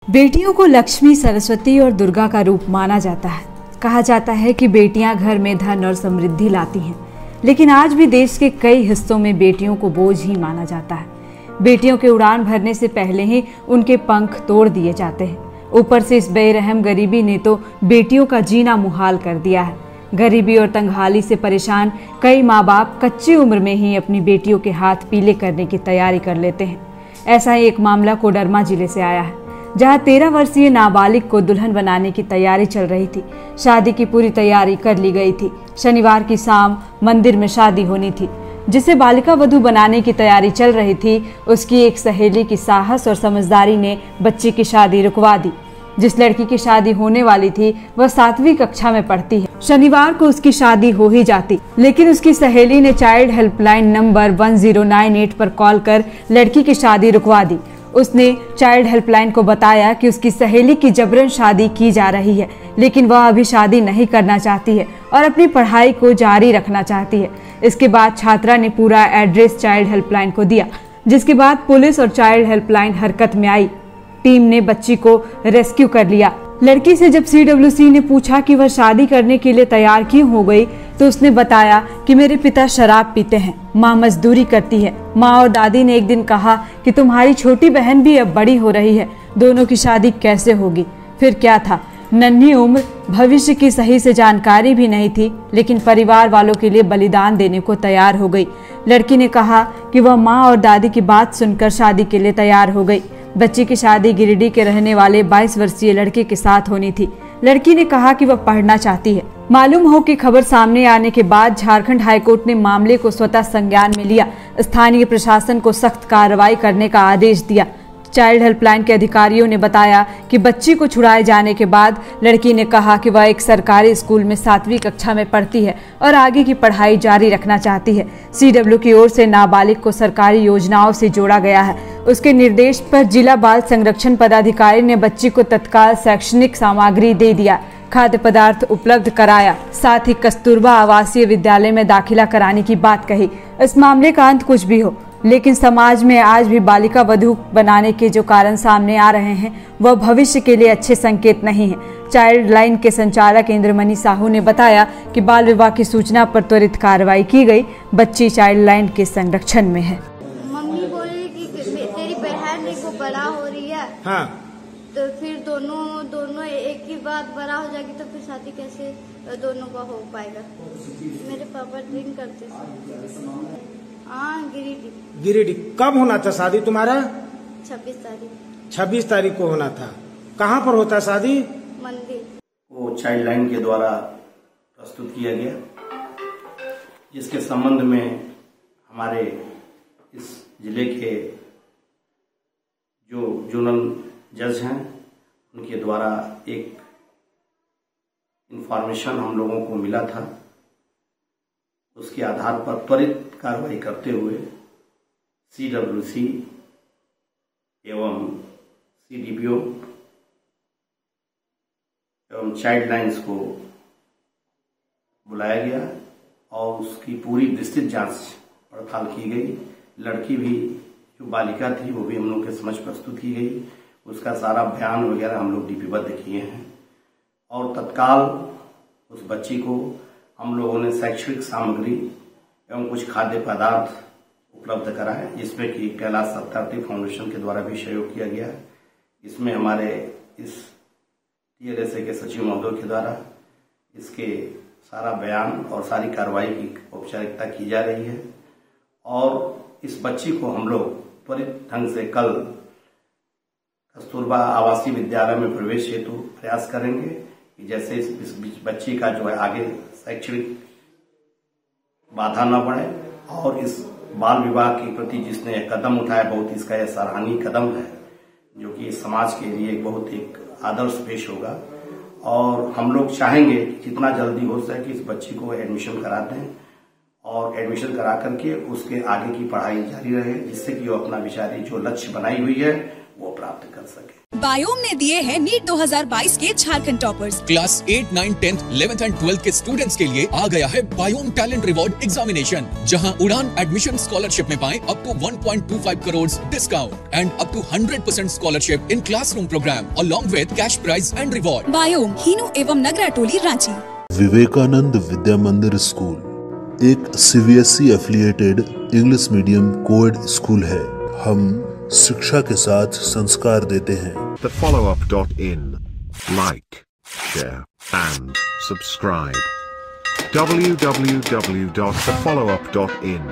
बेटियों को लक्ष्मी, सरस्वती और दुर्गा का रूप माना जाता है। कहा जाता है कि बेटियां घर में धन और समृद्धि लाती हैं, लेकिन आज भी देश के कई हिस्सों में बेटियों को बोझ ही माना जाता है। बेटियों के उड़ान भरने से पहले ही उनके पंख तोड़ दिए जाते हैं। ऊपर से इस बेरहम गरीबी ने तो बेटियों का जीना मुहाल कर दिया है। गरीबी और तंगहाली से परेशान कई माँ बाप कच्ची उम्र में ही अपनी बेटियों के हाथ पीले करने की तैयारी कर लेते हैं। ऐसा ही एक मामला कोडरमा जिले से आया है, जहां 13 वर्षीय नाबालिग को दुल्हन बनाने की तैयारी चल रही थी। शादी की पूरी तैयारी कर ली गई थी। शनिवार की शाम मंदिर में शादी होनी थी। जिसे बालिका वधू बनाने की तैयारी चल रही थी, उसकी एक सहेली की साहस और समझदारी ने बच्ची की शादी रुकवा दी। जिस लड़की की शादी होने वाली थी वह 7वीं कक्षा में पढ़ती है। शनिवार को उसकी शादी हो ही जाती, लेकिन उसकी सहेली ने चाइल्ड हेल्पलाइन नंबर 1098 पर कॉल कर लड़की की शादी रुकवा दी। उसने चाइल्ड हेल्पलाइन को बताया कि उसकी सहेली की जबरन शादी की जा रही है, लेकिन वह अभी शादी नहीं करना चाहती है और अपनी पढ़ाई को जारी रखना चाहती है। इसके बाद छात्रा ने पूरा एड्रेस चाइल्ड हेल्पलाइन को दिया, जिसके बाद पुलिस और चाइल्ड हेल्पलाइन हरकत में आई। टीम ने बच्ची को रेस्क्यू कर लिया। लड़की से जब CWC ने पूछा कि वह शादी करने के लिए तैयार क्यों हो गई, तो उसने बताया कि मेरे पिता शराब पीते हैं, माँ मजदूरी करती है। माँ और दादी ने एक दिन कहा कि तुम्हारी छोटी बहन भी अब बड़ी हो रही है, दोनों की शादी कैसे होगी। फिर क्या था, नन्ही उम्र, भविष्य की सही से जानकारी भी नहीं थी, लेकिन परिवार वालों के लिए बलिदान देने को तैयार हो गई। लड़की ने कहा कि वह माँ और दादी की बात सुनकर शादी के लिए तैयार हो गई। बच्ची की शादी गिरिडीह के रहने वाले 22 वर्षीय लड़के के साथ होनी थी। लड़की ने कहा कि वह पढ़ना चाहती है। मालूम हो कि खबर सामने आने के बाद झारखंड हाईकोर्ट ने मामले को स्वतः संज्ञान में लिया। स्थानीय प्रशासन को सख्त कार्रवाई करने का आदेश दिया। चाइल्ड हेल्पलाइन के अधिकारियों ने बताया कि बच्ची को छुड़ाए जाने के बाद लड़की ने कहा कि वह एक सरकारी स्कूल में 7वीं कक्षा में पढ़ती है और आगे की पढ़ाई जारी रखना चाहती है। CW की ओर से नाबालिग को सरकारी योजनाओं से जोड़ा गया है। उसके निर्देश पर जिला बाल संरक्षण पदाधिकारी ने बच्ची को तत्काल शैक्षणिक सामग्री दे दिया, खाद्य पदार्थ उपलब्ध कराया, साथ ही कस्तूरबा आवासीय विद्यालय में दाखिला कराने की बात कही। इस मामले का अंत कुछ भी हो, लेकिन समाज में आज भी बालिका वधू बनाने के जो कारण सामने आ रहे हैं, वह भविष्य के लिए अच्छे संकेत नहीं है। चाइल्ड लाइन के संचालक इंद्रमणि साहू ने बताया कि बाल विवाह की सूचना पर त्वरित कार्रवाई की गई। बच्ची चाइल्ड लाइन के संरक्षण में है। मम्मी बोली कि तेरी बहन को बड़ा हो रही है, हाँ, तो फिर दोनों एक ही बात बड़ा हो जाएगी, तो फिर शादी कैसे दोनों का हो पाएगा। मेरे पापा ड्रिंक करते थे। हाँ, गिरिडीह। कब होना था शादी तुम्हारा? 26 तारीख। 26 तारीख को होना था। कहाँ पर होता शादी? मंदिर। वो चाइल्ड लाइन के द्वारा प्रस्तुत किया गया, जिसके संबंध में हमारे इस जिले के जो जोनल जज हैं, उनके द्वारा एक इंफॉर्मेशन हम लोगों को मिला था। उसके आधार पर त्वरित कार्रवाई करते हुए CWC एवं CDPO एवं चाइल्ड लाइन्स को बुलाया गया और उसकी पूरी विस्तृत जांच पड़ताल की गई। लड़की भी, जो बालिका थी, वो भी हम लोग के समझ प्रस्तुत की गई। उसका सारा बयान वगैरह हम लोग लिपिबद्ध किए हैं और तत्काल उस बच्ची को हम लोगों ने शैक्षणिक सामग्री एवं कुछ खाद्य पदार्थ उपलब्ध कराए, जिसमें कि कैलाश सत्यार्थी फाउंडेशन के द्वारा भी सहयोग किया गया। इसमें हमारे इस TLSA के सचिव महोदय के द्वारा इसके सारा बयान और सारी कार्रवाई की औपचारिकता की जा रही है और इस बच्ची को हम लोग त्वरित ढंग से कल कस्तूरबा आवासीय विद्यालय में प्रवेश हेतु प्रयास करेंगे कि जैसे इस बच्ची का जो है आगे शैक्षणिक बाधा न बढ़े और इस बाल विवाह के प्रति जिसने कदम उठाया, बहुत इसका यह सराहनीय कदम है, जो कि समाज के लिए बहुत एक आदर्श पेश होगा। और हम लोग चाहेंगे कि जितना जल्दी हो सके इस बच्ची को एडमिशन करा दें और एडमिशन करा करके उसके आगे की पढ़ाई जारी रहे, जिससे कि वो अपना विचारी जो लक्ष्य बनाई हुई है वो प्राप्त कर सके। बायोम ने दिए हैं नीट 2022 के Jharkhand toppers. Class 8, 9, 10, 11th and 12th के स्टूडेंट्स के लिए आ गया है बायोम टैलेंट रिवॉर्ड एग्जामिनेशन, जहां उड़ान एडमिशन स्कॉलरशिप में पाएं up to 1.25 crore discount and up to 100% scholarship in classroom programme along with cash prize and reward. बायोम, हीनू एवं नगरा टोली, रांची। विवेकानंद विद्या मंदिर स्कूल एक CBSE affiliated English medium coed school है। हम शिक्षा के साथ संस्कार देते हैं। thefollowup.in. Like, share and subscribe. www.thefollowup.in